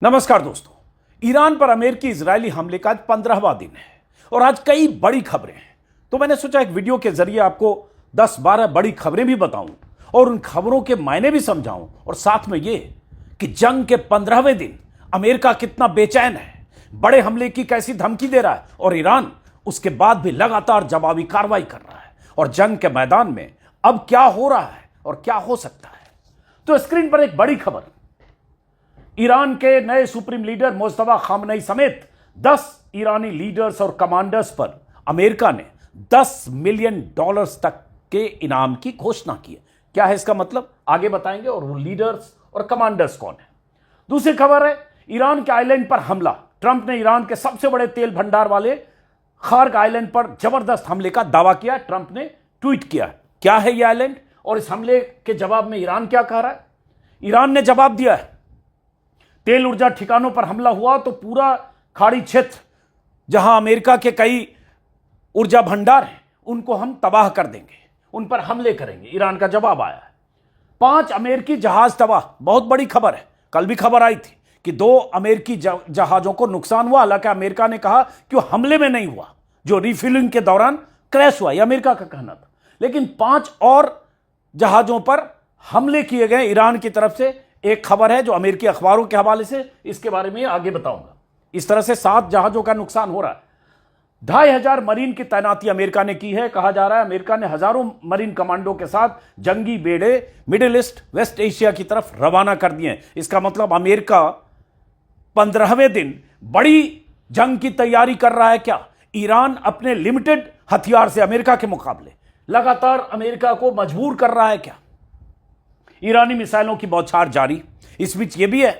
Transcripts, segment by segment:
नमस्कार दोस्तों। ईरान पर अमेरिकी इजरायली हमले का आज 15वां दिन है और आज कई बड़ी खबरें हैं। तो मैंने सोचा एक वीडियो के जरिए आपको 10-12 बड़ी खबरें भी बताऊं और उन खबरों के मायने भी समझाऊं और साथ में ये कि जंग के 15वें दिन अमेरिका कितना बेचैन है, बड़े हमले की कैसी धमकी दे रहा है और ईरान उसके बाद भी लगातार जवाबी कार्रवाई कर रहा है और जंग के मैदान में अब क्या हो रहा है और क्या हो सकता है। तो स्क्रीन पर एक बड़ी खबर, ईरान के नए सुप्रीम लीडर मुस्तफा खामनेई समेत 10 ईरानी लीडर्स और कमांडर्स पर अमेरिका ने $10 मिलियन तक के इनाम की घोषणा की है। क्या है इसका मतलब, आगे बताएंगे। और वो लीडर्स और कमांडर्स कौन है। दूसरी खबर है, ईरान के आइलैंड पर हमला। ट्रंप ने ईरान के सबसे बड़े तेल भंडार वाले खार्ग आइलैंड पर जबरदस्त हमले का दावा किया। ट्रंप ने ट्वीट किया क्या है यह आइलैंड और इस हमले के जवाब में ईरान क्या कह रहा है। ईरान ने जवाब दिया है, तेल ऊर्जा ठिकानों पर हमला हुआ तो पूरा खाड़ी क्षेत्र जहां अमेरिका के कई ऊर्जा भंडार हैं उनको हम तबाह कर देंगे, उन पर हमले करेंगे। ईरान का जवाब आया है। 5 अमेरिकी जहाज तबाह, बहुत बड़ी खबर है। कल भी खबर आई थी कि 2 अमेरिकी जहाजों को नुकसान हुआ। हालांकि अमेरिका ने कहा कि वो हमले में नहीं हुआ, जो रिफ्यूलिंग के दौरान क्रैश हुआ, यह अमेरिका का कहना था। लेकिन 5 और जहाजों पर हमले किए गए ईरान की तरफ से। एक खबर है जो अमेरिकी अखबारों के हवाले से, इसके बारे में आगे बताऊंगा। इस तरह से 7 जहाजों का नुकसान हो रहा है। 2500 मरीन की तैनाती अमेरिका ने की है। कहा जा रहा है अमेरिका ने हजारों मरीन कमांडो के साथ जंगी बेड़े मिडिल ईस्ट, वेस्ट एशिया की तरफ रवाना कर दिए। इसका मतलब अमेरिका 15वें दिन बड़ी जंग की तैयारी कर रहा है। क्या ईरान अपने लिमिटेड हथियार से अमेरिका के मुकाबले लगातार अमेरिका को मजबूर कर रहा है क्या? ईरानी मिसाइलों की बौछार जारी। इस बीच यह भी है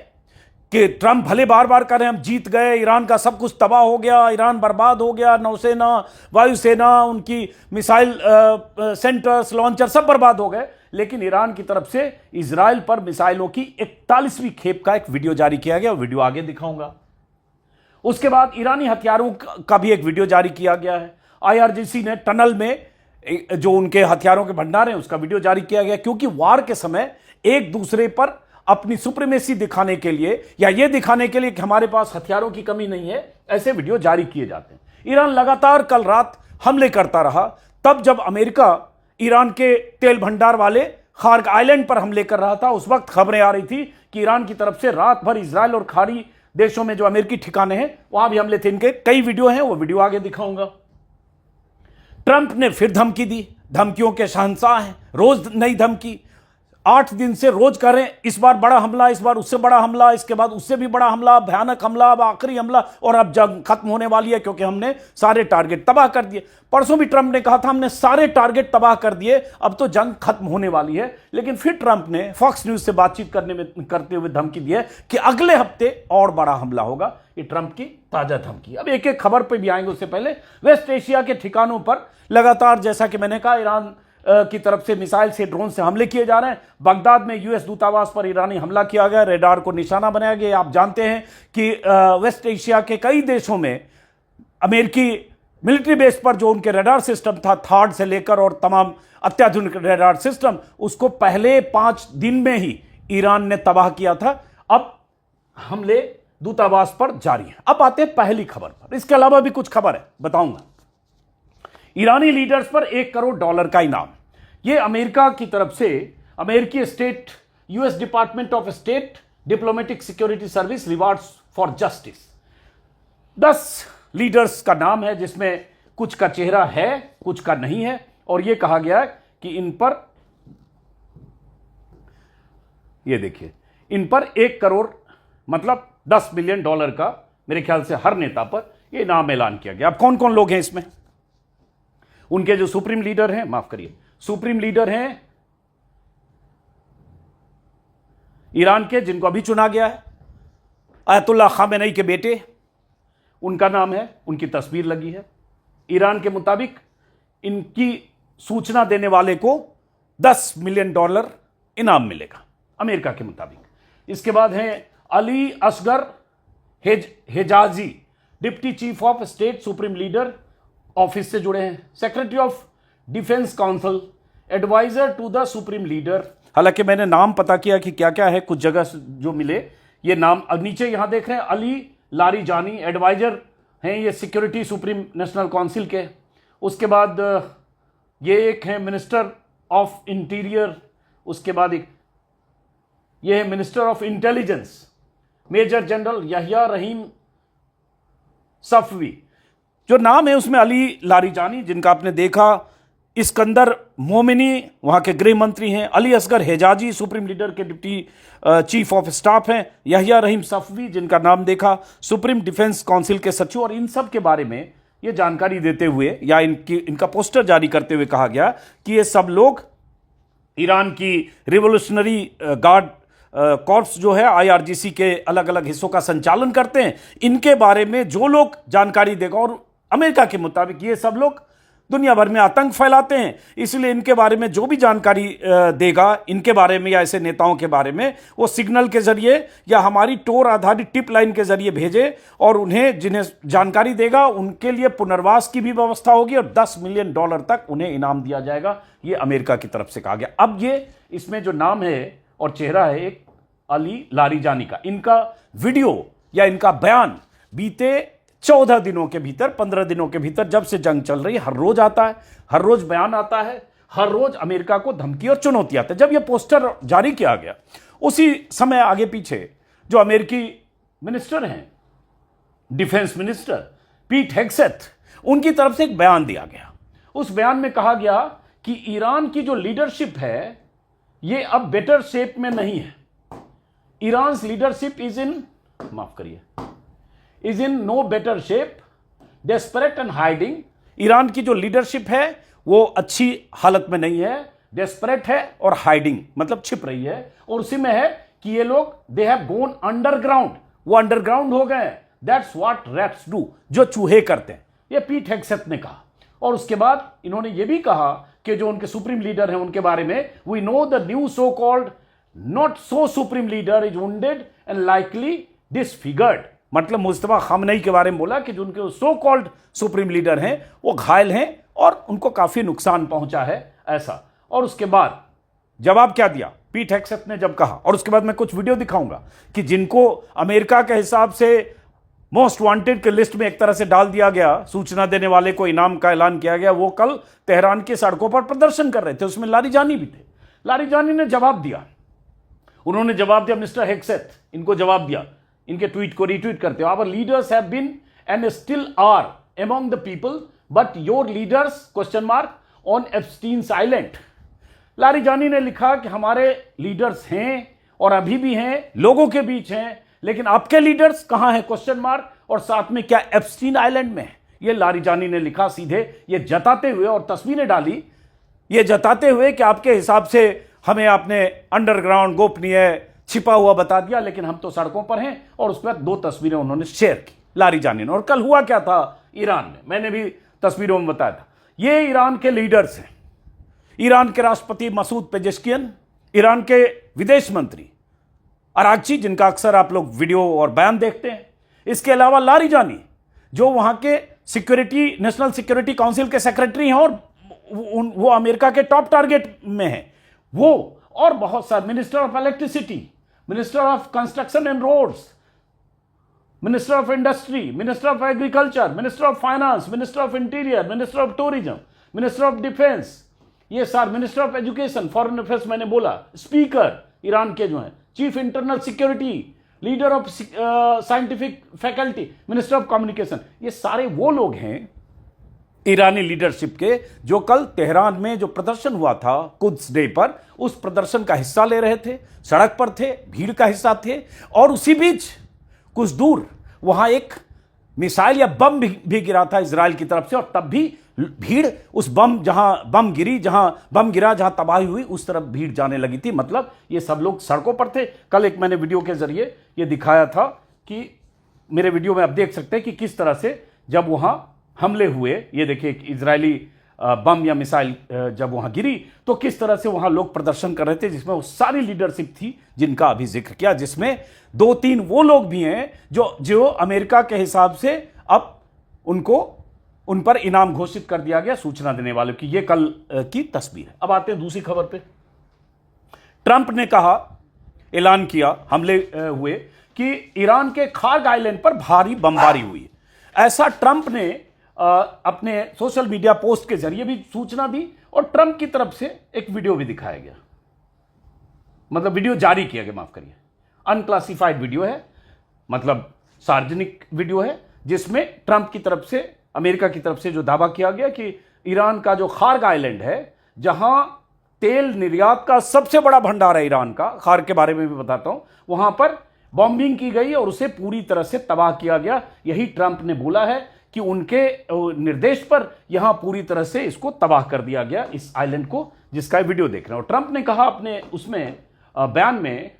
कि ट्रंप भले बार बार कह रहे हैं हम जीत गए, ईरान का सब कुछ तबाह हो गया, ईरान बर्बाद हो गया, नौसेना, वायुसेना, उनकी मिसाइल सेंटर्स, लॉन्चर सब बर्बाद हो गए। लेकिन ईरान की तरफ से इजराइल पर मिसाइलों की 41वीं खेप का एक वीडियो जारी किया गया, वीडियो आगे दिखाऊंगा। उसके बाद ईरानी हथियारों का भी एक वीडियो जारी किया गया है। IRGC ने टनल में जो उनके हथियारों के भंडार हैं उसका वीडियो जारी किया गया, क्योंकि वार के समय एक दूसरे पर अपनी सुप्रीमेसी दिखाने के लिए या यह दिखाने के लिए कि हमारे पास हथियारों की कमी नहीं है, ऐसे वीडियो जारी किए जाते हैं। ईरान लगातार कल रात हमले करता रहा। तब जब अमेरिका ईरान के तेल भंडार वाले खार्ग आइलैंड पर हमले कर रहा था, उस वक्त खबरें आ रही थी कि ईरान की तरफ से रात भर इजराइल और खाड़ी देशों में जो अमेरिकी ठिकाने हैं वहां भी हमले थे। इनके कई वीडियो हैं, वो वीडियो आगे दिखाऊंगा। ट्रंप ने फिर धमकी दी, धमकियों के शहंशाह हैं, रोज नई धमकी। 8 दिन से रोज कर रहे हैं, इस बार बड़ा हमला, इस बार उससे बड़ा हमला, इसके बाद उससे भी बड़ा हमला, भयानक हमला, अब आखिरी हमला और अब जंग खत्म होने वाली है क्योंकि हमने सारे टारगेट तबाह कर दिए। परसों भी ट्रंप ने कहा था हमने सारे टारगेट तबाह कर दिए, अब तो जंग खत्म होने वाली है। लेकिन फिर ट्रंप ने फॉक्स न्यूज से बातचीत करते हुए धमकी दी है कि अगले हफ्ते और बड़ा हमला होगा। ये ट्रंप की ताजा धमकी। अब एक एक खबर पर भी आएंगे, उससे पहले वेस्ट एशिया के ठिकानों पर लगातार, जैसा कि मैंने कहा, ईरान की तरफ से मिसाइल से, ड्रोन से हमले किए जा रहे हैं। बगदाद में यूएस दूतावास पर ईरानी हमला किया गया, रेडार को निशाना बनाया गया। आप जानते हैं कि वेस्ट एशिया के कई देशों में अमेरिकी मिलिट्री बेस पर जो उनके रेडार सिस्टम था, थार्ड से लेकर और तमाम अत्याधुनिक रेडार सिस्टम, उसको पहले 5 दिन में ही ईरान ने तबाह किया था। अब हमले दूतावास पर जारी है। अब आते हैं पहली खबर पर। इसके अलावा भी कुछ खबर है, बताऊंगा। ईरानी लीडर्स पर $1 करोड़ का इनाम। यह अमेरिका की तरफ से अमेरिकी state, US department of state diplomatic security service rewards for justice, 10 leaders का नाम है, जिसमें कुछ का चेहरा है, कुछ का नहीं है। और यह कहा गया है कि इन पर, यह देखिए, इन पर $1 करोड़ मतलब $10 मिलियन का, मेरे ख्याल से हर नेता पर यह इनाम ऐलान किया गया। अब कौन कौन लोग हैं इसमें? उनके जो सुप्रीम लीडर हैं, माफ करिए, सुप्रीम लीडर हैं ईरान के, जिनको अभी चुना गया है, अयतुल्ला खामेनेई के बेटे, उनका नाम है, उनकी तस्वीर लगी है। ईरान के मुताबिक इनकी सूचना देने वाले को $10 मिलियन इनाम मिलेगा, अमेरिका के मुताबिक। इसके बाद हैं Ali Asghar Hejazi, deputy chief of state, supreme leader office से जुड़े हैं। Secretary of defence council, adviser to the supreme leader. हालांकि मैंने नाम पता किया कि क्या क्या है, कुछ जगह जो मिले ये नाम अब नीचे यहां देख रहे हैं, अली लारिजानी एडवाइजर हैं ये सिक्योरिटी सुप्रीम नेशनल काउंसिल के। उसके बाद ये एक है मिनिस्टर ऑफ इंटीरियर, उसके बाद एक ये है minister of intelligence major general Yahya Rahim Safavi. जो नाम है उसमें अली लारिजानी जिनका आपने देखा, इस्कंदर मोमिनी वहां के गृह मंत्री हैं, अली असगर हेजाजी सुप्रीम लीडर के डिप्टी चीफ ऑफ स्टाफ हैं, यहिया रहीम सफवी जिनका नाम देखा सुप्रीम डिफेंस काउंसिल के सचिव। और इन सब के बारे में ये जानकारी देते हुए या इनका पोस्टर जारी करते हुए कहा गया कि ये सब लोग ईरान की रिवोल्यूशनरी गार्ड कॉर्प्स जो है IRGC के अलग अलग हिस्सों का संचालन करते हैं। इनके बारे में जो लोग जानकारी देगा, और अमेरिका के मुताबिक ये सब लोग दुनिया भर में आतंक फैलाते हैं, इसलिए इनके बारे में जो भी जानकारी देगा इनके बारे में या ऐसे नेताओं के बारे में, वो सिग्नल के जरिए या हमारी टोर आधारित टिप लाइन के जरिए भेजे, और उन्हें जिन्हें जानकारी देगा उनके लिए पुनर्वास की भी व्यवस्था होगी और $10 मिलियन तक उन्हें इनाम दिया जाएगा। ये अमेरिका की तरफ से कहा गया। अब ये इसमें जो नाम है और चेहरा है एक अली लारिजानी का, इनका वीडियो या इनका बयान बीते 14 दिनों के भीतर, 15 दिनों के भीतर, जब से जंग चल रही है, हर रोज आता है, हर रोज बयान आता है, हर रोज अमेरिका को धमकी और चुनौती आता है। जब यह पोस्टर जारी किया गया उसी समय आगे पीछे जो अमेरिकी मिनिस्टर हैं, डिफेंस मिनिस्टर पीट हेग्सेथ, उनकी तरफ से एक बयान दिया गया। उस बयान में कहा गया कि ईरान की जो लीडरशिप है ये अब बेटर शेप में नहीं है। Iran leadership is in no better shape, desperate and hiding. Iran की जो लीडरशिप है वो अच्छी हालत में नहीं है, डेस्परेट है और हाइडिंग मतलब छिप रही है। और उसी में है कि ये लोग दे हैव गॉन अंडरग्राउंड, वो अंडरग्राउंड हो गए। दैट्स व्हाट रैट्स डू, जो चूहे करते हैं, ये पीट हेग्सेथ ने कहा। और उसके बाद इन्होंने ये भी कहा कि जो उनके सुप्रीम लीडर हैं उनके बारे में, we know the new so called not so supreme leader is wounded and likely disfigured. मतलब मुस्तफा खामनेई के बारे में बोला कि जो उनके सो कॉल्ड सुप्रीम लीडर हैं वो घायल हैं और उनको काफी नुकसान पहुंचा है, ऐसा। और उसके बाद जवाब क्या दिया पीट हेग्सेथ ने जब कहा, और उसके बाद मैं कुछ वीडियो दिखाऊंगा कि जिनको अमेरिका के हिसाब से मोस्ट वांटेड के लिस्ट में एक तरह से डाल दिया गया, सूचना देने वाले को इनाम का ऐलान किया गया, वो कल तेहरान की सड़कों पर प्रदर्शन कर रहे थे। उसमें लारिजानी भी थे। लारिजानी ने जवाब दिया, उन्होंने जवाब दिया, मिस्टर हेग्सेथ इनको जवाब दिया, इनके ट्वीट को रीट्वीट करते हो, our leaders have been and still are among the people but your leaders question mark on Epstein's island. Larijani ने लिखा कि हमारे लीडर्स हैं और अभी भी हैं, लोगों के बीच हैं, लेकिन आपके लीडर्स कहां हैं क्वेश्चन मार्क, और साथ में क्या एप्स्टीन आइलैंड में है। ये लारिजानी ने लिखा सीधे, ये जताते हुए, और तस्वीरें डाली ये जताते हुए कि आपके हिसाब से हमें आपने अंडरग्राउंड गोपनीय छिपा हुआ बता दिया, लेकिन हम तो सड़कों पर हैं। और उसके बाद 2 तस्वीरें उन्होंने शेयर की लारिजानी ने। और कल हुआ क्या था ईरान में, मैंने भी तस्वीरों में बताया था। ये ईरान के लीडर्स हैं, ईरान के राष्ट्रपति मसूद पेजेश्कियन, ईरान के विदेश मंत्री अरागची जिनका अक्सर आप लोग वीडियो और बयान देखते हैं, इसके अलावा लारिजानी जो वहां के सिक्योरिटी नेशनल सिक्योरिटी काउंसिल के सेक्रेटरी हैं और वो अमेरिका के टॉप टारगेट में हैं, वो, और बहुत सारे minister of electricity, minister of construction and roads, minister of industry, minister of agriculture, minister of finance, minister of interior, minister of tourism, minister of defence, ये सारे, minister of education, foreign affairs मैंने बोला, speaker Iran के जो हैं, chief internal security, leader of scientific faculty, minister of communication, ये सारे वो लोग हैं ईरानी लीडरशिप के जो कल तेहरान में जो प्रदर्शन हुआ था कुद्स डे पर, उस प्रदर्शन का हिस्सा ले रहे थे, सड़क पर थे, भीड़ का हिस्सा थे। और उसी बीच कुछ दूर वहां एक मिसाइल या बम भी गिरा था इजराइल की तरफ से, और तब भी भीड़ उस जहां बम गिरा, जहां तबाही हुई, उस तरफ भीड़ जाने लगी थी। मतलब ये सब लोग सड़कों पर थे। कल एक मैंने वीडियो के जरिए ये दिखाया था कि मेरे वीडियो में आप देख सकते हैं कि किस तरह से जब वहां हमले हुए, ये देखिए इजरायली बम या मिसाइल जब वहां गिरी तो किस तरह से वहां लोग प्रदर्शन कर रहे थे, जिसमें वो सारी लीडरशिप थी जिनका अभी जिक्र किया, जिसमें 2-3 वो लोग भी हैं जो अमेरिका के हिसाब से अब उन पर इनाम घोषित कर दिया गया सूचना देने वालों की। ये कल की तस्वीर है। अब आते हैं दूसरी खबर पे। ट्रंप ने कहा, ऐलान किया, हमले हुए कि ईरान के खार्ग आइलैंड पर भारी बमबारी हुई। ऐसा ट्रंप ने अपने सोशल मीडिया पोस्ट के जरिए भी सूचना दी और ट्रंप की तरफ से एक वीडियो भी दिखाया गया, मतलब वीडियो जारी किया गया, माफ करिए, अनक्लासिफाइड वीडियो है, मतलब सार्वजनिक वीडियो है, जिसमें ट्रंप की तरफ से, अमेरिका की तरफ से जो दावा किया गया कि ईरान का जो खार्ग आइलैंड है, जहां तेल निर्यात का सबसे बड़ा भंडार है ईरान का, खार्ग के बारे में भी बताता हूं, वहां पर बॉम्बिंग की गई और उसे पूरी तरह से तबाह किया गया। यही ट्रंप ने बोला है कि उनके निर्देश पर यहां पूरी तरह से इसको तबाह कर दिया गया, इस आइलैंड को, जिसका वीडियो देख रहे हो। ट्रंप ने कहा अपने उसमें बयान में,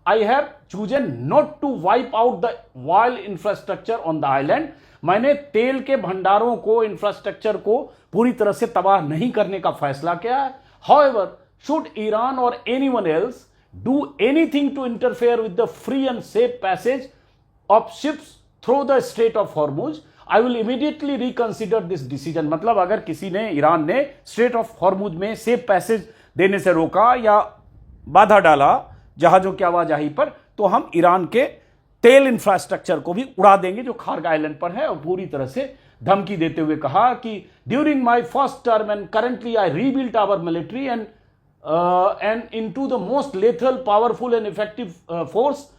I have chosen not to wipe out the oil infrastructure on the island. मैंने तेल के भंडारों को, इंफ्रास्ट्रक्चर को पूरी तरह से तबाह नहीं करने का फैसला किया है। However, should Iran or anyone else do anything to interfere with the free and safe passage of ships through the Strait of Hormuz, I will immediately reconsider this decision। मतलब अगर किसी ने, ईरान ने स्ट्रेट ऑफ हॉर्मुज में safe passage देने से रोका या बाधा डाला जहाजों की आवाजाही पर, तो हम ईरान के तेल इंफ्रास्ट्रक्चर को भी उड़ा देंगे जो खार्ग आइलैंड पर है। और पूरी तरह से धमकी देते हुए कहा कि during my first term and currently I rebuilt our military and into the most lethal, powerful and effective force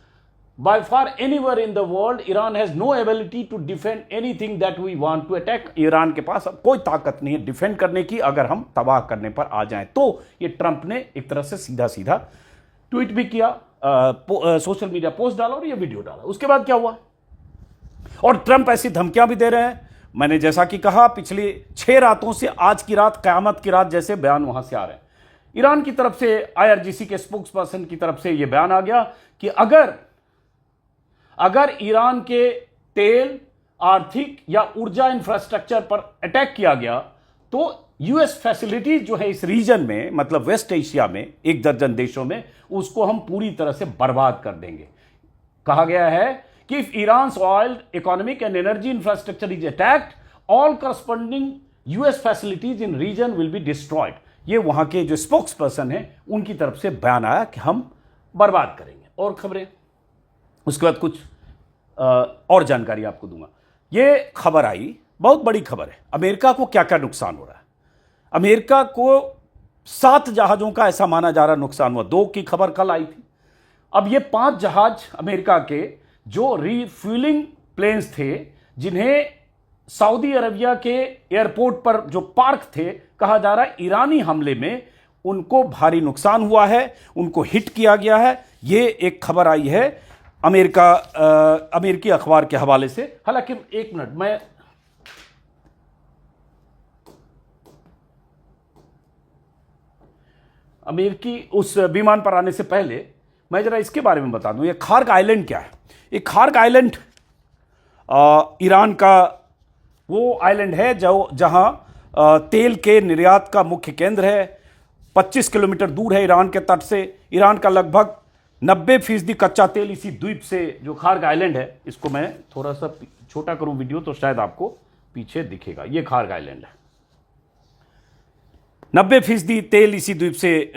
by far anywhere in the world. Iran has no ability to defend anything that we want to attack। Iran के पास अब कोई ताकत नहीं है defend करने की, अगर हम तबाह करने पर आ जाएं तो। ये ट्रंप ने एक तरह से सीधा सीधा ट्वीट भी किया, सोशल मीडिया पोस्ट डाला और ये वीडियो डाला। उसके बाद क्या हुआ, और ट्रंप ऐसी धमकियां भी दे रहे हैं। मैंने जैसा कि कहा, पिछली 6 रातों से आज की रात कयामत की रात जैसे बयान वहां से आ रहे हैं। ईरान की तरफ से, IRGC के स्पोक्स पर्सन की तरफ से यह बयान आ गया कि अगर ईरान के तेल, आर्थिक या ऊर्जा इंफ्रास्ट्रक्चर पर अटैक किया गया तो यूएस फैसिलिटीज जो है इस रीजन में, मतलब वेस्ट एशिया में 1 दर्जन देशों में, उसको हम पूरी तरह से बर्बाद कर देंगे। कहा गया है कि if Iran's oil, economic and energy infrastructure is attacked, all corresponding US facilities in region will be destroyed. ये वहां के जो स्पोक्स पर्सन है उनकी तरफ से बयान आया कि हम बर्बाद करेंगे। और खबरें, उसके बाद कुछ और जानकारी आपको दूंगा। ये खबर आई, बहुत बड़ी खबर है। अमेरिका को क्या क्या नुकसान हो रहा है। अमेरिका को 7 जहाजों का ऐसा माना जा रहा नुकसान हुआ। 2 की खबर कल आई थी। अब ये 5 जहाज अमेरिका के जो रिफ्यूलिंग प्लेन्स थे, जिन्हें सऊदी अरबिया के एयरपोर्ट पर जो पार्क थे, कहा जा रहा है ईरानी हमले में उनको भारी नुकसान हुआ है, उनको हिट किया गया है। ये एक खबर आई है अमेरिकी अखबार के हवाले से। हालांकि 1 मिनट, मैं अमेरिकी उस विमान पर आने से पहले मैं जरा इसके बारे में बता दूं। ये खार्ग आइलैंड क्या है। ये खार्ग आइलैंड ईरान का वो आइलैंड है जहां तेल के निर्यात का मुख्य केंद्र है। 25 किलोमीटर दूर है ईरान के तट से। ईरान का लगभग 90% कच्चा तेल इसी द्वीप से, जो खार्ग आइलैंड है, इसको मैं थोड़ा सा छोटा करूं वीडियो तो शायद आपको पीछे दिखेगा। ये खार्ग आइलैंड है। 90% तेल इसी द्वीप से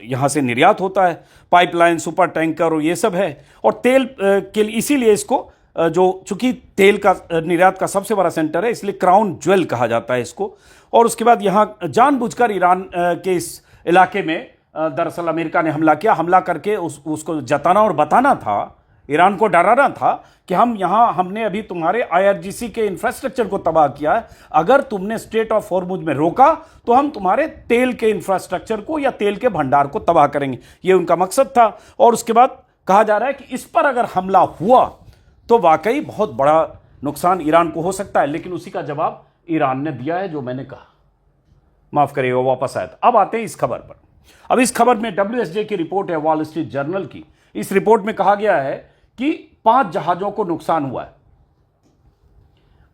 यहां से निर्यात होता है। पाइपलाइन, सुपर टैंकर और ये सब है। और तेल के लिए, इसीलिए इसको चूंकि तेल का निर्यात का सबसे बड़ा सेंटर है, इसलिए क्राउन ज्वेल कहा जाता है इसको। और उसके बाद यहां जानबूझकर ईरान के इस इलाके में दरअसल अमेरिका ने हमला किया। हमला करके उसको जताना और बताना था, ईरान को डराना था कि हमने अभी तुम्हारे IRGC के इंफ्रास्ट्रक्चर को तबाह किया है। अगर तुमने स्ट्रेट ऑफ हॉर्मुज में रोका तो हम तुम्हारे तेल के इंफ्रास्ट्रक्चर को या तेल के भंडार को तबाह करेंगे। ये उनका मकसद था। और उसके बाद कहा जा रहा है कि इस पर अगर हमला हुआ तो वाकई बहुत बड़ा नुकसान ईरान को हो सकता है। लेकिन उसी का जवाब ईरान ने दिया है, जो मैंने कहा, माफ करिएगा, वापस आया था। अब आते हैं इस खबर पर। अब इस खबर में WSJ की रिपोर्ट है, वॉल स्ट्रीट जर्नल की। इस रिपोर्ट में कहा गया है कि 5 जहाजों को नुकसान हुआ है।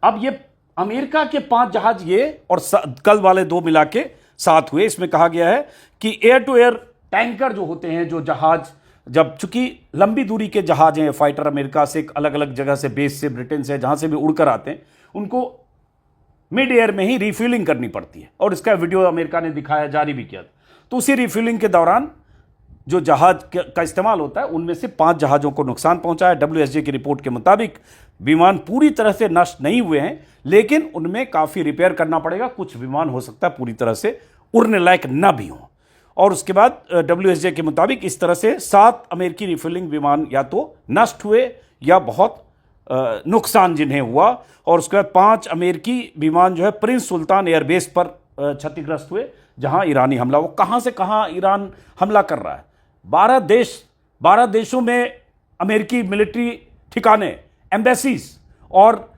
अब ये अमेरिका के 5 जहाज ये और कल वाले 2 मिला के 7 हुए। इसमें कहा गया है कि एयर टू एयर टैंकर जो होते हैं, जो जहाज, जब चूंकि लंबी दूरी के जहाज हैं, फाइटर अमेरिका से अलग अलग जगह से, बेस से, ब्रिटेन से, जहां से भी उड़कर आते हैं, उनको मिड एयर में ही रिफ्यूलिंग करनी पड़ती है। और इसका वीडियो अमेरिका ने दिखाया, जारी भी किया था। तो उसी रिफ्यूलिंग के दौरान जो जहाज का इस्तेमाल होता है उनमें से 5 जहाज़ों को नुकसान पहुंचा है। WSJ की रिपोर्ट के मुताबिक विमान पूरी तरह से नष्ट नहीं हुए हैं, लेकिन उनमें काफ़ी रिपेयर करना पड़ेगा। कुछ विमान हो सकता है पूरी तरह से उड़ने लायक न भी हों। और उसके बाद WSJ के मुताबिक इस तरह से 7 अमेरिकी रिफिलिंग विमान या तो नष्ट हुए या बहुत नुकसान जिन्हें हुआ। और उसके बाद 5 अमेरिकी विमान जो है प्रिंस सुल्तान एयरबेस पर क्षतिग्रस्त हुए, जहां ईरानी हमला, वो कहां से कहां ईरान हमला कर रहा है। 12 देशों में अमेरिकी मिलिट्री ठिकाने, एम्बेसीज और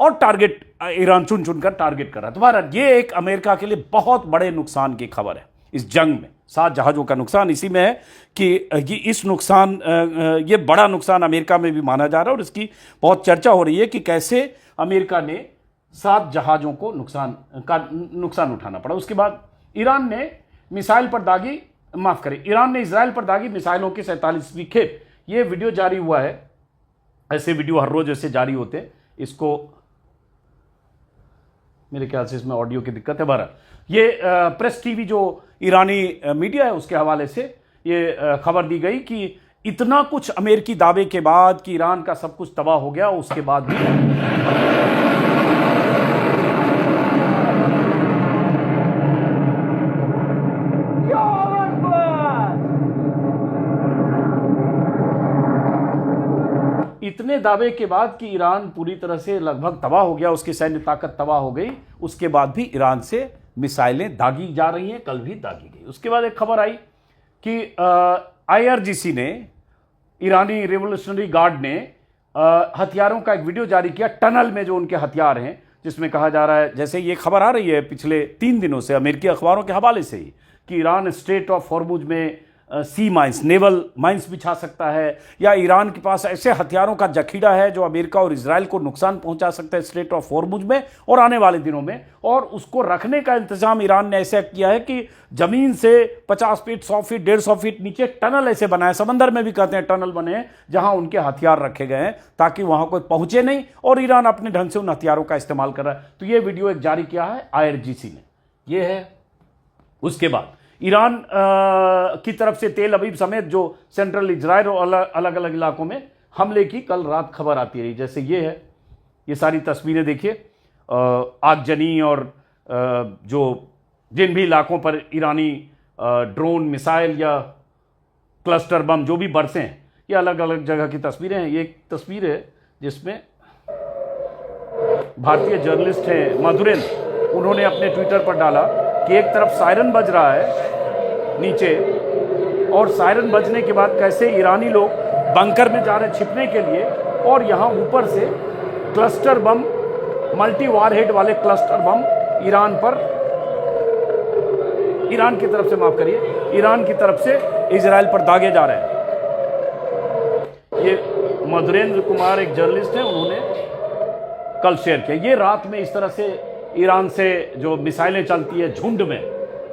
टारगेट ईरान चुन चुनकर टारगेट कर रहा है। तुम्हारा ये एक अमेरिका के लिए बहुत बड़े नुकसान की खबर है। इस जंग में 7 जहाज़ों का नुकसान इसी में है कि ये बड़ा नुकसान अमेरिका में भी माना जा रहा है। और इसकी बहुत चर्चा हो रही है कि कैसे अमेरिका ने 7 जहाज़ों को नुकसान उठाना पड़ा। उसके बाद ईरान ने इजराइल पर दागी मिसाइलों की 47वीं खेप, ये वीडियो जारी हुआ है। ऐसे वीडियो हर रोज ऐसे जारी होते हैं। इसको मेरे ख्याल से इसमें ऑडियो की दिक्कत है। बहरहाल ये प्रेस टीवी जो ईरानी मीडिया है उसके हवाले से ये खबर दी गई कि इतना कुछ अमेरिकी दावे के बाद कि ईरान का सब कुछ तबाह हो गया, उसके बाद भी इतने दावे के बाद कि ईरान पूरी तरह से लगभग तबाह हो गया, उसकी सैन्य ताकत तबाह हो गई, उसके बाद भी ईरान से मिसाइलें दागी जा रही हैं, कल भी दागी गई। उसके बाद एक खबर आई कि IRGC ने, ईरानी रिवोल्यूशनरी गार्ड ने हथियारों का एक वीडियो जारी किया टनल में जो उनके हथियार हैं, जिसमें कहा जा रहा है, जैसे ये खबर आ रही है पिछले 3 दिनों से अमेरिकी अखबारों के हवाले से ही, कि ईरान स्ट्रेट ऑफ हॉर्मुज में सी माइंस, नेवल माइंस बिछा सकता है, या ईरान के पास ऐसे हथियारों का जखीरा है जो अमेरिका और इजराइल को नुकसान पहुंचा सकता है स्ट्रेट ऑफ हॉर्मुज में और आने वाले दिनों में। और उसको रखने का इंतजाम ईरान ने ऐसे किया है कि जमीन से 50 फीट, 100 फीट, 150 फीट नीचे टनल ऐसे बनाए, समंदर में भी कहते हैं टनल बने हैं, जहां उनके हथियार रखे गए हैं ताकि वहां कोई पहुंचे नहीं, और ईरान अपने ढंग से उन हथियारों का इस्तेमाल कर रहा है। तो यह वीडियो एक जारी किया है IRGC ने, यह है। उसके बाद ईरान की तरफ से तेल अवीव समेत जो सेंट्रल इजराइल और अलग अलग इलाकों में हमले की कल रात खबर आती रही। जैसे ये है, ये सारी तस्वीरें देखिए, आगजनी और जिन भी इलाकों पर ईरानी ड्रोन, मिसाइल या क्लस्टर बम जो भी बरसे हैं, ये अलग अलग जगह की तस्वीरें हैं। ये एक तस्वीर है जिसमें भारतीय जर्नलिस्ट हैं मधुरेंद्र, उन्होंने अपने ट्विटर पर डाला कि एक तरफ सायरन बज रहा है नीचे, और सायरन बजने के बाद कैसे ईरानी लोग बंकर में जा रहे छिपने के लिए, और यहाँ ऊपर से क्लस्टर बम, मल्टी वारहेड वाले क्लस्टर बम ईरान की तरफ से, माफ करिए, ईरान की तरफ से इजराइल पर दागे जा रहे हैं। ये मधुरेंद्र कुमार एक जर्नलिस्ट हैं, उन्होंने कल शेयर किया। ये रात में इस तरह से ईरान से जो मिसाइलें चलती है झुंड में,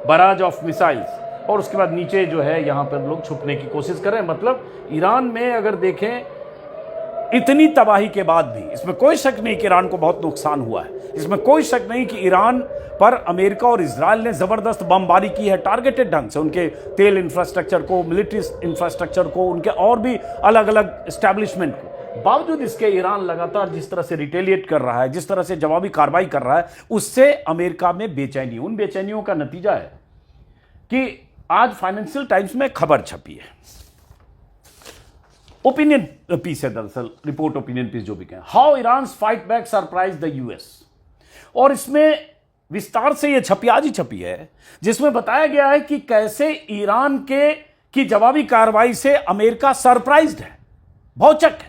बराज ऑफ मिसाइल्स, और उसके बाद नीचे जो है यहाँ पर लोग छुपने की कोशिश कर रहे हैं। मतलब ईरान में अगर देखें, इतनी तबाही के बाद भी, इसमें कोई शक नहीं कि ईरान को बहुत नुकसान हुआ है, इसमें कोई शक नहीं कि ईरान पर अमेरिका और इजराइल ने जबरदस्त बमबारी की है टारगेटेड ढंग से, उनके तेल इंफ्रास्ट्रक्चर को, मिलिट्री इंफ्रास्ट्रक्चर को, उनके और भी अलग अलग एस्टैब्लिशमेंट को। बावजूद इसके ईरान लगातार जिस तरह से रिटेलिएट कर रहा है, जिस तरह से जवाबी कार्रवाई कर रहा है, उससे अमेरिका में बेचैनी, उन बेचैनियों का नतीजा है कि आज फाइनेंशियल टाइम्स में खबर छपी है, ओपिनियन पीस है दरअसल, रिपोर्ट ओपिनियन पीस जो भी कहें, how Iran fight back surprise the US। और इसमें विस्तार से यह छपी, आज ही छपी है, जिसमें बताया गया है कि कैसे ईरान की जवाबी कार्रवाई से अमेरिका सरप्राइज्ड है, भौचक है।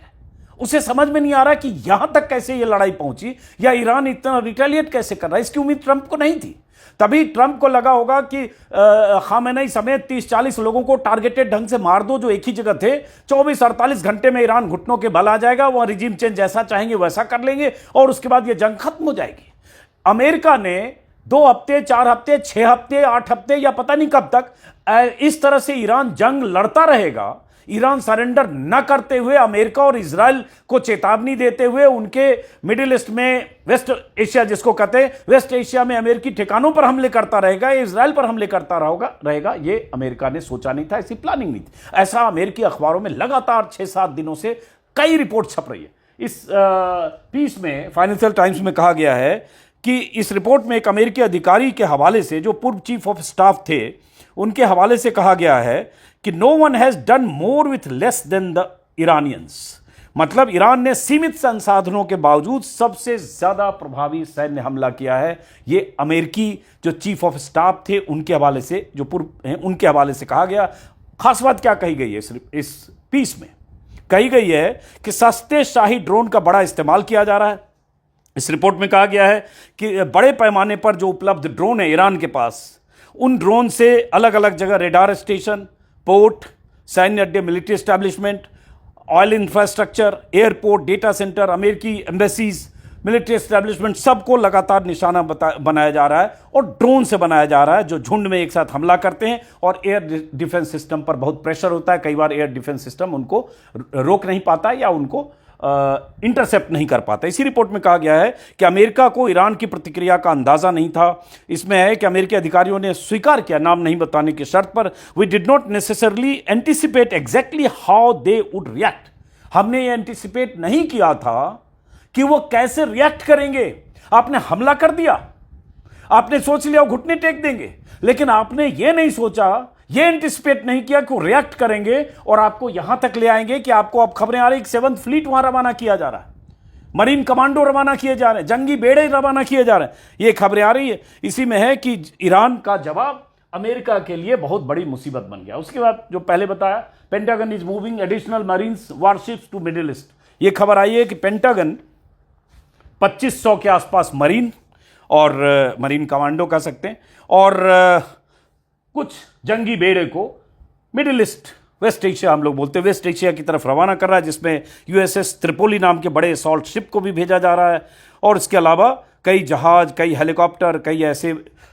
उसे समझ में नहीं आ रहा कि यहां तक कैसे यह लड़ाई पहुंची, या ईरान इतना रिटेलिएट कैसे कर रहा है। इसकी उम्मीद ट्रंप को नहीं थी। तभी ट्रंप को लगा होगा कि खामेनेई समेत 30-40 लोगों को टारगेटेड ढंग से मार दो जो एक ही जगह थे, 24-48 घंटे में ईरान घुटनों के बल आ जाएगा, वह रिजीम चेंज जैसा चाहेंगे वैसा कर लेंगे, और उसके बाद यह जंग खत्म हो जाएगी। अमेरिका ने 2 हफ्ते, 4 हफ्ते, 6 हफ्ते, 8 हफ्ते या पता नहीं कब तक इस तरह से ईरान जंग लड़ता रहेगा, ईरान सरेंडर न करते हुए अमेरिका और इजराइल को चेतावनी देते हुए उनके मिडिल ईस्ट में, वेस्ट एशिया जिसको कहते हैं, वेस्ट एशिया में अमेरिकी ठिकानों पर हमले करता रहेगा, इजराइल पर हमले करता रहेगा, ये अमेरिका ने सोचा नहीं था, ऐसी प्लानिंग नहीं थी। ऐसा अमेरिकी अखबारों में लगातार 6-7 दिनों से कई रिपोर्ट छप रही है। इस पीस में फाइनेंशियल टाइम्स में कहा गया है कि इस रिपोर्ट में एक अमेरिकी अधिकारी के हवाले से, जो पूर्व चीफ ऑफ स्टाफ थे, उनके हवाले से कहा गया है कि no one has done more with less than the Iranians. मतलब ईरान ने सीमित संसाधनों के बावजूद सबसे ज्यादा प्रभावी सैन्य हमला किया है। ये अमेरिकी जो चीफ ऑफ स्टाफ थे उनके हवाले से, जो पूर्व हैं उनके हवाले से कहा गया। खास बात क्या कही गई है इस पीस में? कही गई है कि सस्ते शाही ड्रोन का बड़ा इस्तेमाल किया जा रहा है। इस रिपोर्ट में कहा गया है कि बड़े पैमाने पर जो उपलब्ध ड्रोन है ईरान के पास, उन ड्रोन से अलग अलग जगह रेडार स्टेशन, पोर्ट, सैन्य अड्डे, military establishment, oil infrastructure, airport, data centre, अमेरिकी एम्बेसीज, मिलिट्री एस्टैब्लिशमेंट, सबको लगातार निशाना बनाया जा रहा है और ड्रोन से बनाया जा रहा है, जो झुंड में एक साथ हमला करते हैं और एयर डिफेंस सिस्टम पर बहुत प्रेशर होता है। कई बार एयर डिफेंस सिस्टम उनको रोक नहीं पाता या उनको इंटरसेप्ट नहीं कर पाता। इसी रिपोर्ट में कहा गया है कि अमेरिका को ईरान की प्रतिक्रिया का अंदाजा नहीं था। इसमें है कि अमेरिकी अधिकारियों ने स्वीकार किया, नाम नहीं बताने की शर्त पर, we did not necessarily anticipate exactly how they would react. हमने ये एंटिसिपेट नहीं किया था कि वो कैसे रिएक्ट करेंगे। आपने हमला कर दिया, आपने सोच लिया वो घुटने टेक देंगे, लेकिन आपने ये नहीं सोचा, ये एंटिसिपेट नहीं किया कि वो रिएक्ट करेंगे और आपको यहां तक ले आएंगे कि आपको अब खबरें आ रही, 7th फ्लीट वहां रवाना किया जा रहा है, मरीन कमांडो रवाना किए जा रहे हैं, जंगी बेड़े रवाना किए जा रहे हैं, ये खबरें आ रही है। इसी में है कि ईरान का जवाब अमेरिका के लिए बहुत बड़ी मुसीबत बन गया। उसके बाद जो पहले बताया, Pentagon is moving additional marines warships to Middle East, ये खबर आई है कि पेंटागन 2500 के आसपास मरीन और मरीन कमांडो कह सकते हैं और कुछ जंगी बेड़े को मिडिल ईस्ट, वेस्ट एशिया हम लोग बोलते हैं, वेस्ट एशिया की तरफ रवाना कर रहा है, जिसमें यूएसएस त्रिपोली नाम के बड़े असॉल्ट शिप को भी भेजा जा रहा है और इसके अलावा कई जहाज, कई हेलीकॉप्टर, कई ऐसे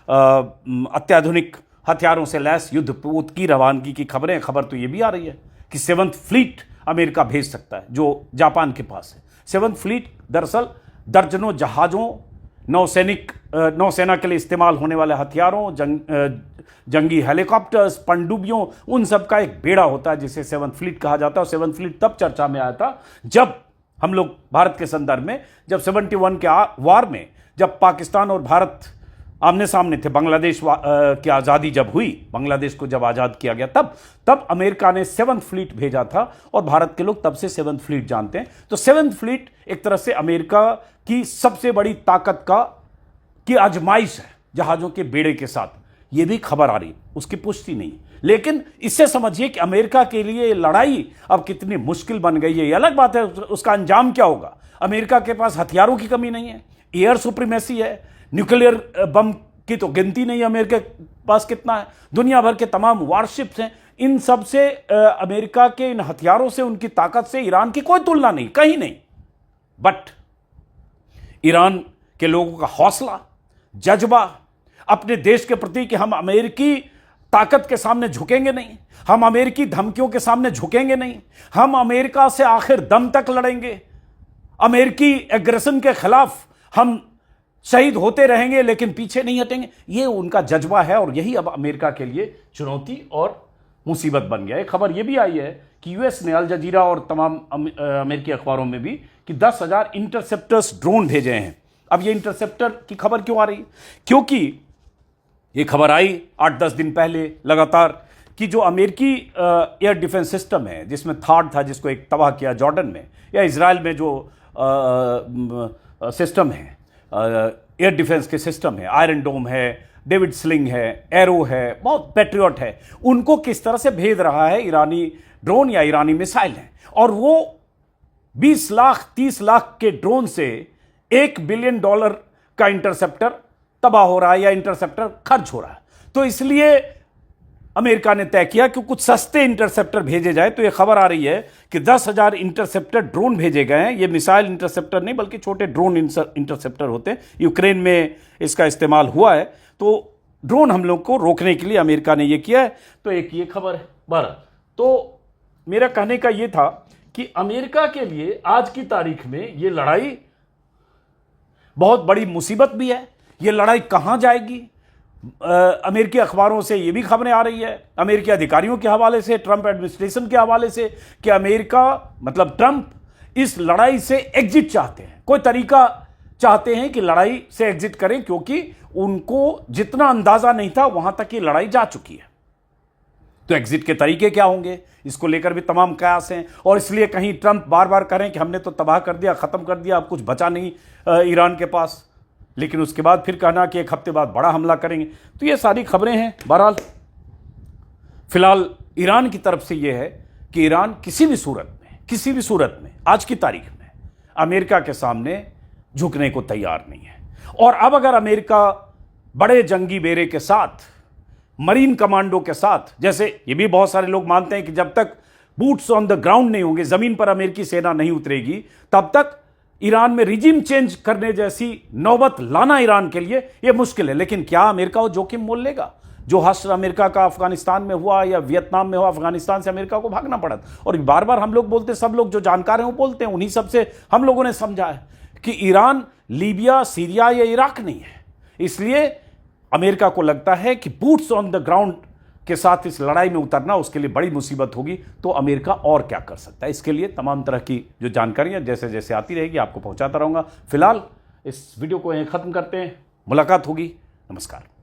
अत्याधुनिक हथियारों से लैस युद्धपोत की रवानगी की खबरें। खबर तो ये भी आ रही है कि 7th फ्लीट अमेरिका भेज सकता है, जो जापान के पास है। 7th फ्लीट दरअसल दर्जनों जहाज़ों, नौसेना के लिए इस्तेमाल होने वाले हथियारों, जंगी हेलीकॉप्टर्स, पनडुब्बियों, उन सब का एक बेड़ा होता है जिसे 7th फ्लीट कहा जाता है। और 7th फ्लीट तब चर्चा में आया था जब हम लोग भारत के संदर्भ में, जब 71 के वार में, जब पाकिस्तान और भारत आमने सामने थे, बांग्लादेश की आज़ादी जब हुई, बांग्लादेश को जब आज़ाद किया गया, तब अमेरिका ने 7th फ्लीट भेजा था और भारत के लोग तब से 7th फ्लीट जानते हैं। तो 7th फ्लीट एक तरह से अमेरिका की सबसे बड़ी ताकत की आजमाइश है जहाज़ों के बेड़े के साथ। ये भी खबर आ रही, उसकी पुष्टि नहीं, लेकिन इससे समझिए कि अमेरिका के लिए लड़ाई अब कितनी मुश्किल बन गई है। ये अलग बात है उसका अंजाम क्या होगा। अमेरिका के पास हथियारों की कमी नहीं है, एयर सुप्रीमेसी है, न्यूक्लियर बम की तो गिनती नहीं है अमेरिका के पास कितना है, दुनिया भर के तमाम वारशिप्स हैं। इन सब से अमेरिका के इन हथियारों से, उनकी ताकत से ईरान की कोई तुलना नहीं, कहीं नहीं। बट ईरान के लोगों का हौसला, जज्बा अपने देश के प्रति कि हम अमेरिकी ताकत के सामने झुकेंगे नहीं, हम अमेरिकी धमकियों के सामने झुकेंगे नहीं, हम अमेरिका से आखिर दम तक लड़ेंगे, अमेरिकी एग्रेशन के खिलाफ हम शहीद होते रहेंगे लेकिन पीछे नहीं हटेंगे, ये उनका जज्बा है। और यही अब अमेरिका के लिए चुनौती और मुसीबत बन गया है। खबर यह भी आई है कि यूएस ने, अल जजीरा और तमाम अमेरिकी अखबारों में भी, कि 10,000 इंटरसेप्टर्स ड्रोन भेजे हैं। अब ये इंटरसेप्टर की खबर क्यों आ रही? क्योंकि ये खबर आई 8-10 दिन पहले लगातार कि जो अमेरिकी एयर डिफेंस सिस्टम है, जिसमें थाड था जिसको एक तबाह किया जॉर्डन में, या इजराइल में जो सिस्टम है, एयर डिफेंस के सिस्टम है, आयरन डोम है, डेविड स्लिंग है, एरो है, बहुत पैट्रियट है, उनको किस तरह से भेज रहा है ईरानी ड्रोन या ईरानी मिसाइल है। और वो 20 लाख 30 लाख के ड्रोन से $1 बिलियन का इंटरसेप्टर तबाह हो रहा है या इंटरसेप्टर खर्च हो रहा है। तो इसलिए अमेरिका ने तय किया कि कुछ सस्ते इंटरसेप्टर भेजे जाए। तो यह खबर आ रही है कि 10,000 इंटरसेप्टर ड्रोन भेजे गए हैं। ये मिसाइल इंटरसेप्टर नहीं बल्कि छोटे ड्रोन इंटरसेप्टर होते हैं। यूक्रेन में इसका इस्तेमाल हुआ है। तो ड्रोन हमलों को रोकने के लिए अमेरिका ने यह किया है। तो एक ये खबर है। 12 तो मेरा कहने का यह था कि अमेरिका के लिए आज की तारीख में यह लड़ाई बहुत बड़ी मुसीबत भी है। यह लड़ाई कहां जाएगी, अमेरिकी अखबारों से यह भी खबरें आ रही है, अमेरिकी अधिकारियों के हवाले से, ट्रंप एडमिनिस्ट्रेशन के हवाले से, कि अमेरिका मतलब ट्रंप इस लड़ाई से एग्जिट चाहते हैं, कोई तरीका चाहते हैं कि लड़ाई से एग्जिट करें, क्योंकि उनको जितना अंदाजा नहीं था वहां तक ये लड़ाई जा चुकी है। तो एग्जिट के तरीके क्या होंगे, इसको लेकर भी तमाम कयास हैं। और इसलिए कहीं ट्रंप बार बार करें कि हमने तो तबाह कर दिया, खत्म कर दिया, अब कुछ बचा नहीं ईरान के पास, लेकिन उसके बाद फिर कहना कि एक हफ्ते बाद बड़ा हमला करेंगे। तो ये सारी खबरें हैं। बहरहाल फिलहाल ईरान की तरफ से यह है कि ईरान किसी भी सूरत में आज की तारीख में अमेरिका के सामने झुकने को तैयार नहीं है। और अब अगर अमेरिका बड़े जंगी बेड़े के साथ, मरीन कमांडो के साथ, जैसे ये भी बहुत सारे लोग मानते हैं कि जब तक बूट्स ऑन द ग्राउंड नहीं होंगे, जमीन पर अमेरिकी सेना नहीं उतरेगी, तब तक ईरान में रिजिम चेंज करने जैसी नौबत लाना ईरान के लिए यह मुश्किल है। लेकिन क्या अमेरिका वो जोखिम मोल लेगा? जो हश्र अमेरिका का अफगानिस्तान में हुआ या वियतनाम में हुआ, अफगानिस्तान से अमेरिका को भागना पड़ा। और बार बार हम लोग बोलते, सब लोग जो जानकार हैं वो बोलते हैं, उन्हीं सबसे हम लोगों ने समझा है कि ईरान लीबिया, सीरिया या इराक नहीं है। इसलिए अमेरिका को लगता है कि बूट्स ऑन द ग्राउंड के साथ इस लड़ाई में उतरना उसके लिए बड़ी मुसीबत होगी। तो अमेरिका और क्या कर सकता है? इसके लिए तमाम तरह की जो जानकारियां जैसे जैसे आती रहेगी आपको पहुंचाता रहूंगा। फिलहाल इस वीडियो को यहीं खत्म करते हैं, मुलाकात होगी। नमस्कार।